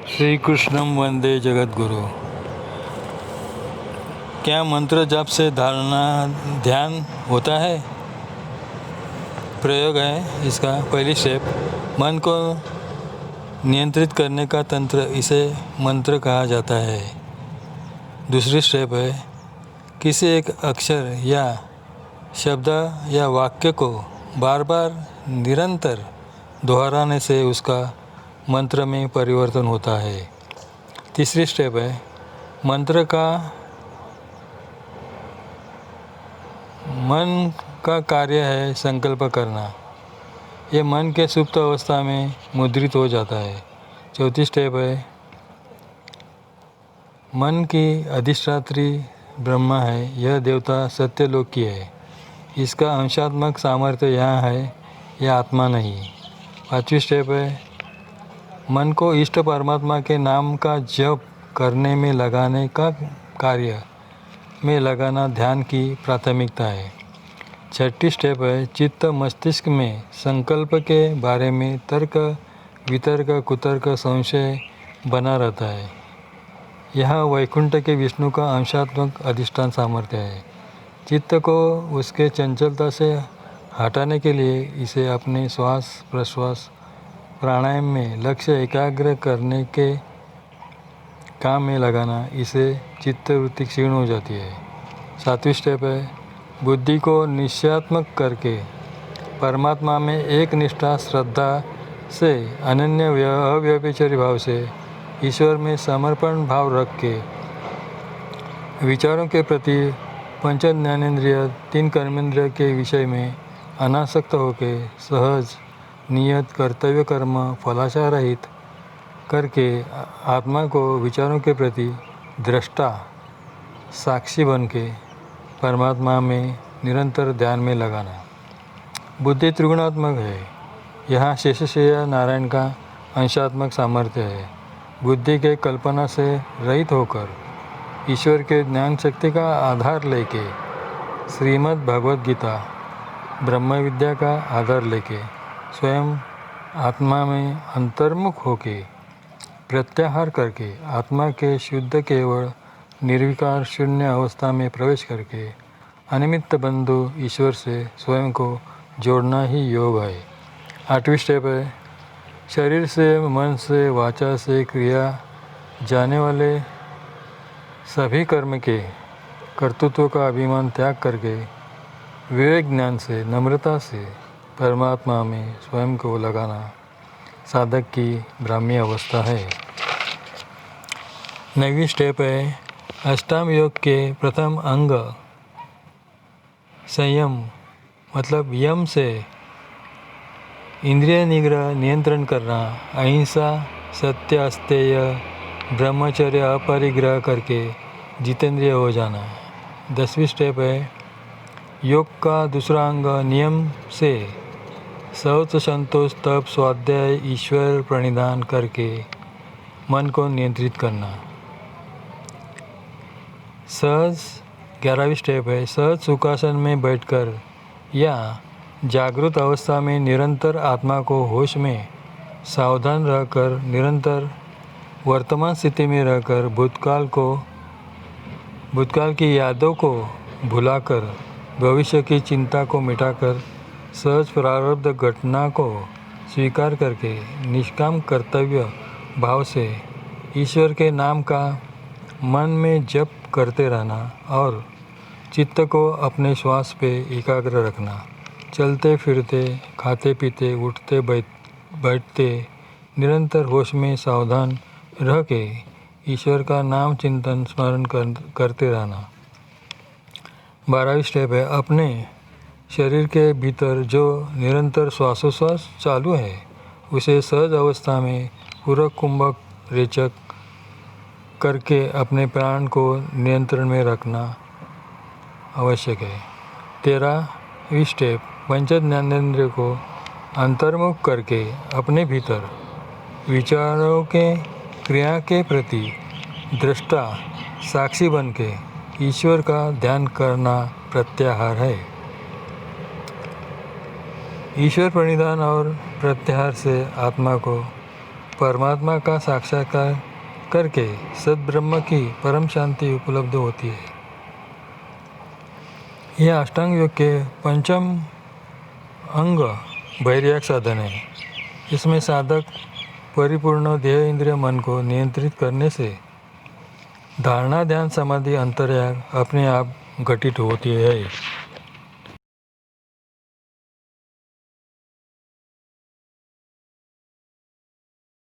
श्री कृष्णम वंदे जगद्गुरु। क्या मंत्र जाप से धारणा ध्यान होता है? प्रयोग है इसका। पहली स्टेप, मन को नियंत्रित करने का तंत्र, इसे मंत्र कहा जाता है। दूसरी स्टेप है, किसी एक अक्षर या शब्द या वाक्य को बार बार निरंतर दोहराने से उसका मंत्र में परिवर्तन होता है। तीसरी स्टेप है, मंत्र का मन का कार्य है संकल्प करना। ये मन के सुप्त अवस्था में मुद्रित हो जाता है। चौथी स्टेप है, मन की अधिष्ठात्री ब्रह्मा है, यह देवता सत्यलोक की है, इसका अंशात्मक सामर्थ्य यहाँ है, यह आत्मा नहीं। पांचवी स्टेप है, मन को इष्ट परमात्मा के नाम का जप करने में लगाने का कार्य में लगाना ध्यान की प्राथमिकता है। छठी स्टेप है, चित्त मस्तिष्क में संकल्प के बारे में तर्क वितर्क कुतर्क संशय बना रहता है। यह वैकुंठ के विष्णु का अंशात्मक अधिष्ठान सामर्थ्य है। चित्त को उसके चंचलता से हटाने के लिए इसे अपने श्वास प्रश्वास प्राणायाम में लक्ष्य एकाग्र करने के काम में लगाना, इसे चित्तवृत्ति क्षीण हो जाती है। सातवीं स्टेप है, बुद्धि को निश्चयात्मक करके परमात्मा में एक निष्ठा श्रद्धा से अनन्य अव्यभिचारी भाव से ईश्वर में समर्पण भाव रख के विचारों के प्रति पंच ज्ञानेन्द्रिय तीन कर्मेंद्रिय के विषय में अनासक्त होके सहज नियत कर्तव्य कर्म फलाशा रहित करके आत्मा को विचारों के प्रति दृष्टा साक्षी बन के परमात्मा में निरंतर ध्यान में लगाना। बुद्धि त्रिगुणात्मक है, यहाँ शेषशय्या नारायण का अंशात्मक सामर्थ्य है। बुद्धि के कल्पना से रहित होकर ईश्वर के ज्ञान शक्ति का आधार लेके श्रीमद् भगवद गीता ब्रह्म विद्या का आधार लेके स्वयं आत्मा में अंतर्मुख होके प्रत्याहार करके आत्मा के शुद्ध केवल निर्विकार शून्य अवस्था में प्रवेश करके अनिमित्त बंधु ईश्वर से स्वयं को जोड़ना ही योग है। आठवीं स्टेप है, शरीर से मन से वाचा से क्रिया जाने वाले सभी कर्म के कर्तृत्व का अभिमान त्याग करके विवेक ज्ञान से नम्रता से परमात्मा में स्वयं को लगाना साधक की ब्राह्मी अवस्था है। 9वीं स्टेप है, अष्टांग योग के प्रथम अंग संयम मतलब यम से इंद्रिय निग्रह नियंत्रण करना, अहिंसा सत्य अस्तेय ब्रह्मचर्य अपरिग्रह करके जितेंद्रिय हो जाना। 10वीं स्टेप है, योग का दूसरा अंग नियम से शौच संतोष तप स्वाध्याय ईश्वर प्रणिधान करके मन को नियंत्रित करना। सहज 11वीं स्टेप है, सहज सुखासन में बैठकर या जागृत अवस्था में निरंतर आत्मा को होश में सावधान रहकर निरंतर वर्तमान स्थिति में रहकर भूतकाल की यादों को भुलाकर भविष्य की चिंता को मिटाकर सहज प्रारब्ध घटना को स्वीकार करके निष्काम कर्तव्य भाव से ईश्वर के नाम का मन में जप करते रहना और चित्त को अपने श्वास पे एकाग्र रखना। चलते फिरते खाते पीते उठते बैठते निरंतर होश में सावधान रह के ईश्वर का नाम चिंतन स्मरण करते रहना। 12वीं स्टेप है, अपने शरीर के भीतर जो निरंतर श्वासोश्वास चालू है उसे सहज अवस्था में पूरक कुंभक रेचक करके अपने प्राण को नियंत्रण में रखना आवश्यक है। 13वीं स्टेप, पंच ज्ञानेंद्रिय को अंतर्मुख करके अपने भीतर विचारों के क्रिया के प्रति दृष्टा साक्षी बन के ईश्वर का ध्यान करना प्रत्याहार है। ईश्वर प्रणिधान और प्रत्याहार से आत्मा को परमात्मा का साक्षात्कार करके सद्ब्रह्म की परम शांति उपलब्ध होती है। यह अष्टांग योग के पंचम अंग वैराग्य साधन है। इसमें साधक परिपूर्ण देह इंद्रिय मन को नियंत्रित करने से धारणा ध्यान समाधि अंतर्याग अपने आप घटित होती है।